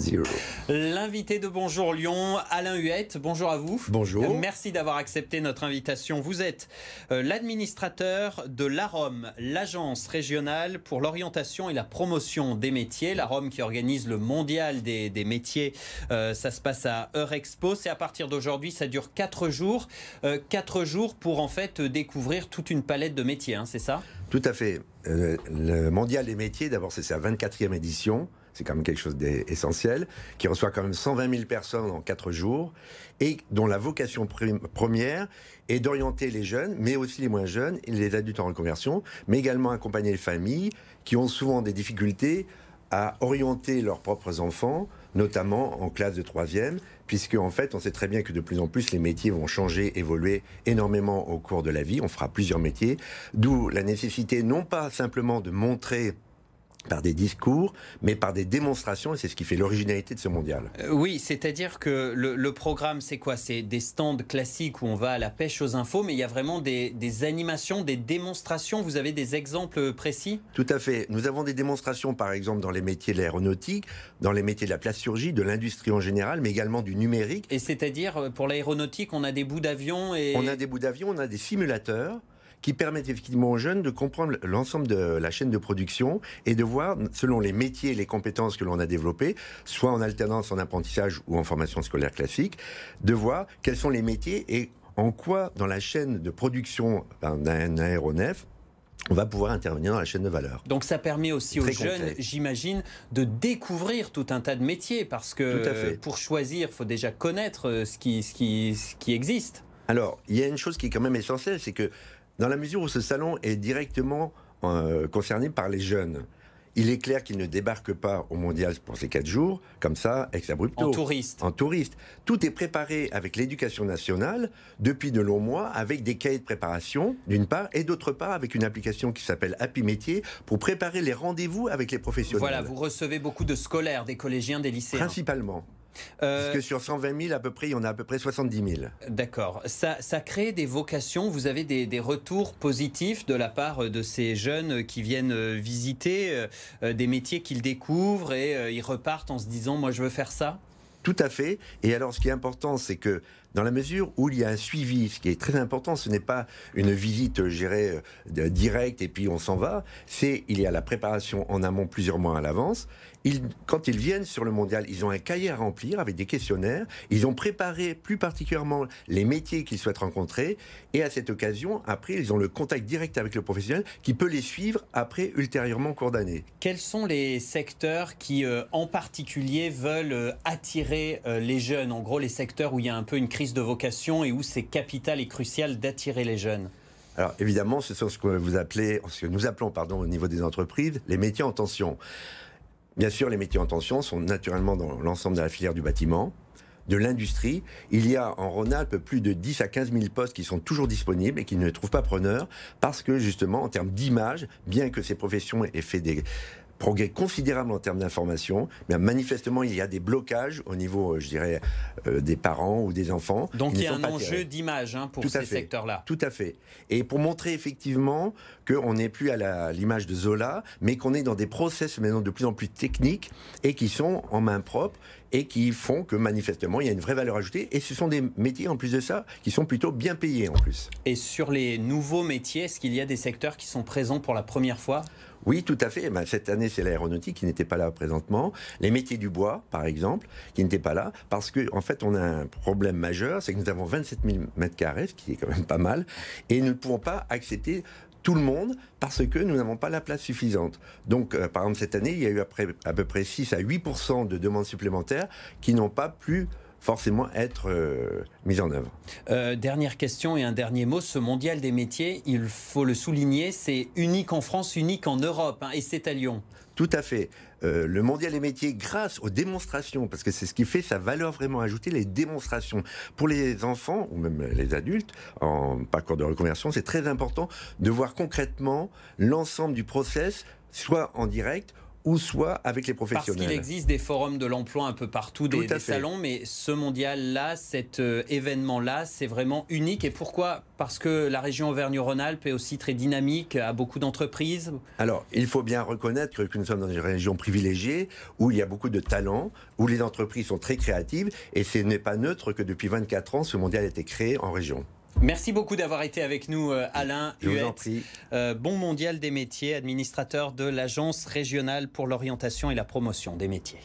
zero. L'invité de Bonjour Lyon, Alain Huette, bonjour à vous. Bonjour. Merci d'avoir accepté notre invitation. Vous êtes l'administrateur de l'AROM, l'Agence régionale pour l'orientation et la promotion des métiers. L'AROM qui organise le mondial des métiers, ça se passe à Eurexpo. C'est à partir d'aujourd'hui, ça dure 4 jours. 4 jours pour en fait découvrir toute une palette de métiers, hein, c'est ça? Tout à fait. Le mondial des métiers, d'abord c'est sa 24e édition. C'est quand même quelque chose d'essentiel, qui reçoit quand même 120 000 personnes en 4 jours, et dont la vocation première est d'orienter les jeunes, mais aussi les moins jeunes, et les adultes en reconversion, mais également accompagner les familles qui ont souvent des difficultés à orienter leurs propres enfants, notamment en classe de 3e, puisque en fait, on sait très bien que de plus en plus, les métiers vont changer, évoluer énormément au cours de la vie. On fera plusieurs métiers, d'où la nécessité non pas simplement de montrer par des discours, mais par des démonstrations, et c'est ce qui fait l'originalité de ce mondial. Oui, c'est-à-dire que le programme, c'est quoi? C'est des stands classiques où on va à la pêche aux infos, mais il y a vraiment des animations, des démonstrations. Vous avez des exemples précis? Tout à fait. Nous avons des démonstrations, par exemple, dans les métiers de l'aéronautique, dans les métiers de la plasturgie, de l'industrie en général, mais également du numérique. Et c'est-à-dire, pour l'aéronautique, on a des bouts d'avion et... On a des bouts d'avion, on a des simulateurs qui permettent effectivement aux jeunes de comprendre l'ensemble de la chaîne de production et de voir, selon les métiers et les compétences que l'on a développées, soit en alternance, en apprentissage ou en formation scolaire classique, de voir quels sont les métiers et en quoi, dans la chaîne de production d'un aéronef, on va pouvoir intervenir dans la chaîne de valeur. Donc ça permet aussi aux jeunes, j'imagine, de découvrir tout un tas de métiers, parce que pour choisir, il faut déjà connaître ce qui existe. Alors, il y a une chose qui est quand même essentielle, c'est que dans la mesure où ce salon est directement concerné par les jeunes, il est clair qu'ils ne débarquent pas au mondial pour ces 4 jours, comme ça, ex abrupto. En touriste. En touriste. Tout est préparé avec l'éducation nationale depuis de longs mois, avec des cahiers de préparation, d'une part, et d'autre part, avec une application qui s'appelle Happy Métier, pour préparer les rendez-vous avec les professionnels. Voilà, vous recevez beaucoup de scolaires, des collégiens, des lycéens. Principalement. Parce que sur 120 000, à peu près, il y en a à peu près 70 000. D'accord. Ça crée des vocations. Vous avez des retours positifs de la part de ces jeunes qui viennent visiter des métiers qu'ils découvrent et ils repartent en se disant « moi, je veux faire ça ». Tout à fait. Et alors, ce qui est important, c'est que dans la mesure où il y a un suivi, ce qui est très important, ce n'est pas une visite, je dirais, directe et puis on s'en va. Il y a la préparation en amont plusieurs mois à l'avance. Quand ils viennent sur le mondial, ils ont un cahier à remplir avec des questionnaires. Ils ont préparé plus particulièrement les métiers qu'ils souhaitent rencontrer. Et à cette occasion, après, ils ont le contact direct avec le professionnel qui peut les suivre après, ultérieurement, en cours d'année. Quels sont les secteurs qui, en particulier, veulent attirer les jeunes? En gros, les secteurs où il y a un peu une crise de vocation et où c'est capital et crucial d'attirer les jeunes. Alors évidemment, ce sont ce que nous appelons au niveau des entreprises, les métiers en tension. Bien sûr, les métiers en tension sont naturellement dans l'ensemble de la filière du bâtiment, de l'industrie. Il y a en Rhône-Alpes plus de 10 à 15 000 postes qui sont toujours disponibles et qui ne trouvent pas preneur parce que justement, en termes d'image, bien que ces professions aient fait des progrès considérables en termes d'information, mais manifestement, il y a des blocages au niveau, je dirais, des parents ou des enfants. Donc il y a un enjeu d'image pour ces secteurs-là. Tout à fait. Et pour montrer effectivement qu'on n'est plus à l'image de Zola, mais qu'on est dans des process maintenant de plus en plus techniques et qui sont en main propre et qui font que manifestement, il y a une vraie valeur ajoutée. Et ce sont des métiers, en plus de ça, qui sont plutôt bien payés en plus. Et sur les nouveaux métiers, est-ce qu'il y a des secteurs qui sont présents pour la première fois ? Oui, tout à fait. Cette année, c'est l'aéronautique qui n'était pas là présentement. Les métiers du bois, par exemple, qui n'étaient pas là. Parce qu'en fait, on a un problème majeur, c'est que nous avons 27 000 mètres carrés, ce qui est quand même pas mal. Et nous ne pouvons pas accepter tout le monde parce que nous n'avons pas la place suffisante. Donc, par exemple, cette année, il y a eu à peu près 6 à 8% de demandes supplémentaires qui n'ont pas pu forcément être mise en œuvre. Dernière question et un dernier mot. Ce mondial des métiers, il faut le souligner, c'est unique en France, unique en Europe, et c'est à Lyon. Tout à fait. Le mondial des métiers, grâce aux démonstrations, parce que c'est ce qui fait sa valeur vraiment ajoutée, les démonstrations. Pour les enfants, ou même les adultes, en parcours de reconversion, c'est très important de voir concrètement l'ensemble du process, soit en direct, ou soit avec les Parce professionnels. qu'il existe des forums de l'emploi un peu partout, des salons, mais ce mondial-là, cet événement-là, c'est vraiment unique. Et pourquoi? Parce que la région Auvergne-Rhône-Alpes est aussi très dynamique, a beaucoup d'entreprises. Alors, il faut bien reconnaître que nous sommes dans une région privilégiée, où il y a beaucoup de talents, où les entreprises sont très créatives, et ce n'est pas neutre que depuis 24 ans, ce mondial a été créé en région. Merci beaucoup d'avoir été avec nous, Alain Huet. Je vous en prie. Bon mondial des métiers, administrateur de l'Agence régionale pour l'orientation et la promotion des métiers.